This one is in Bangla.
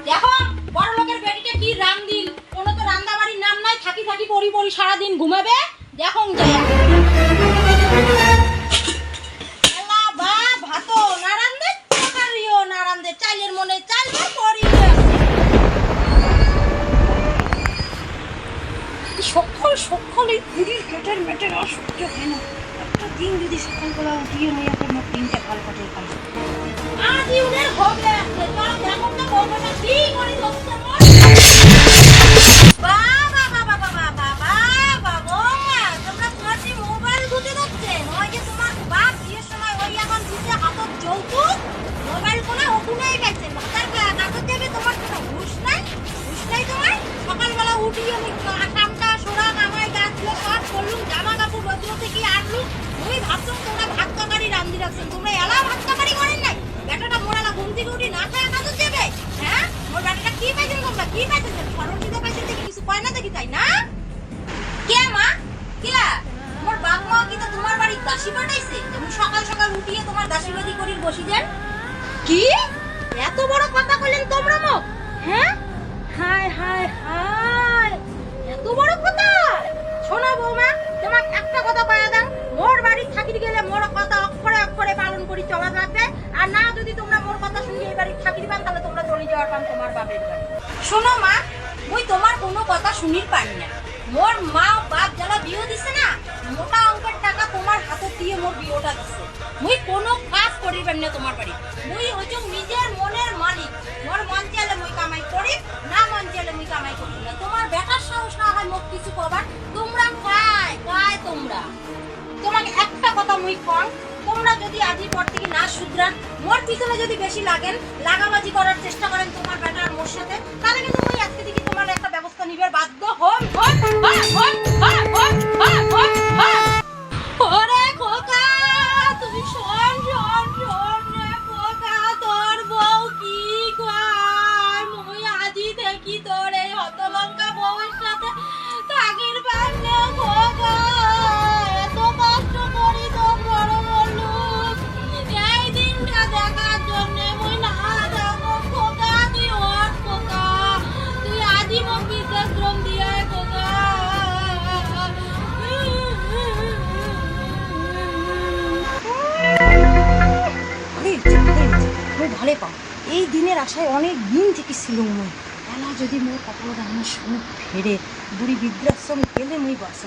দেখো বড় লোকের বেটিটা কি রান্দিল, কোনো তো রান্না বাড়ির নাম নাই, থাকি থাকি পরি পরি সারা দিন ঘুমাবে। দেখো যায় এলা বা ভাতো না রান্দে, তরকারিও না রান্দে, চাইলের মনে চাল পরি সকল সকল এই পুরীর কেটের মেটের অসহ্য হয় না। একটা দিন যদি সকালবেলা উঠিয়ে নিয়ে আমার দিনটা ভালো কাটে খাই আজ ইউনের হবে আসলে চলো দেখো তো বউটা কি করে দোস্ত মোর বাবা বাবা বাবা বাবা বাবা তোমরা তোমার যে মোবাইল গুতে দিচ্ছে নয় যে তোমার বাপ বিয়ের সময় ওই এখন দিতে হাতত যৌতুক মোবাইল কোনা ওকুনাই পাইছে মাথার কাগজ দেবে তোমার কোনো হুঁশ নাই তোমার সকালবেলা উঠি আমি কামটা সোরা কামাই গাছগুলো সব করলুম জামা কাপড় বদল থেকে আনলুম ওই ভাবছো তোমরা ভাত তরকারি রান্ধি রাখছেন তোমরা এলা ভাত তরকারি করেন নাই বেটাটা মোরালা ঘুম থেকে উঠি না খায় কাগজ দেবে হ্যাঁ মোর বেটাটা কি পাইছেন তোমরা কি পাইছেন খরচ দিতে পাইছেন দেখি কিছু কয় না দেখি তাই না কে মা কে মোর বাপ মা কি তো তোমার বাড়ি দাসী পাঠাইছে তুমি সকাল সকাল উঠিয়ে তোমার দাসীবাদী করি বসি দেন কি এত বড় কথা কইলেন তোমরা মুখ হ্যাঁ হায় হায় হায় এত বড় কথা শোনো বৌমা তোমার একটা কথা কয়া দাও মোর বাড়ি থাকি গেলে মোর কথা অক্ষরে অক্ষরে পালন করি চলা লাগবে আর না যদি তোমরা মোর কথা শুনি এই বাড়ি থাকি দিবেন তাহলে তোমরা চলে যাওয়ার পান তোমার বাপের বাড়ি শোনো মা মুই তোমার কোনো কথা শুনির পারি না মোর মা বাপ যারা বিয়ে দিছে না মোটা অঙ্কের টাকা তোমার হাতে দিয়ে মোর বিয়েটা দিছে মুই কোনো কাজ করিবেন না তোমার বাড়ি মুই হইছো নিজের মনের মালিক মোর মন চাইলে মুই কামাই করি না মন চাইলে মুই কামাই করি না তোমার বেটার সাহস না হয় মোক কিছু কবার তোমরা কায় তোমরা তোমাকে একটা কথা মুই কম তোমরা যদি আজই পর থেকে না শুধরান মোর পিছনে যদি বেশি লাগেন লাগাবাজি করার চেষ্টা করেন তোমার বেটার মোর সাথে তাহলে কিন্তু মুই আজকে থেকে তোমার একটা ব্যবস্থা নিবার বাধ্য হন ওরে খোকা তুমি শোন শোন শোন খোকা তোর বউ কি কয় মুই আজই দেখি তোর এই হতলঙ্কা বউয়ের সাথে থাকির পারলে খোকা এত কষ্ট করি তোর বড় বললু এই দিনটা দেখার জন্য মুই না যাবো খোকা তুই ওর খোকা তুই আজই মোক বৃদ্ধাশ্রম দিয়ে খোকা ভালো পাও এই দিনের আশায় অনেক দিন থেকে ছিল মুই এলা যদি মোর কপালে আমার সুখ ফেরে বুড়ি বৃদ্ধাশ্রম গেলে মুই বাসা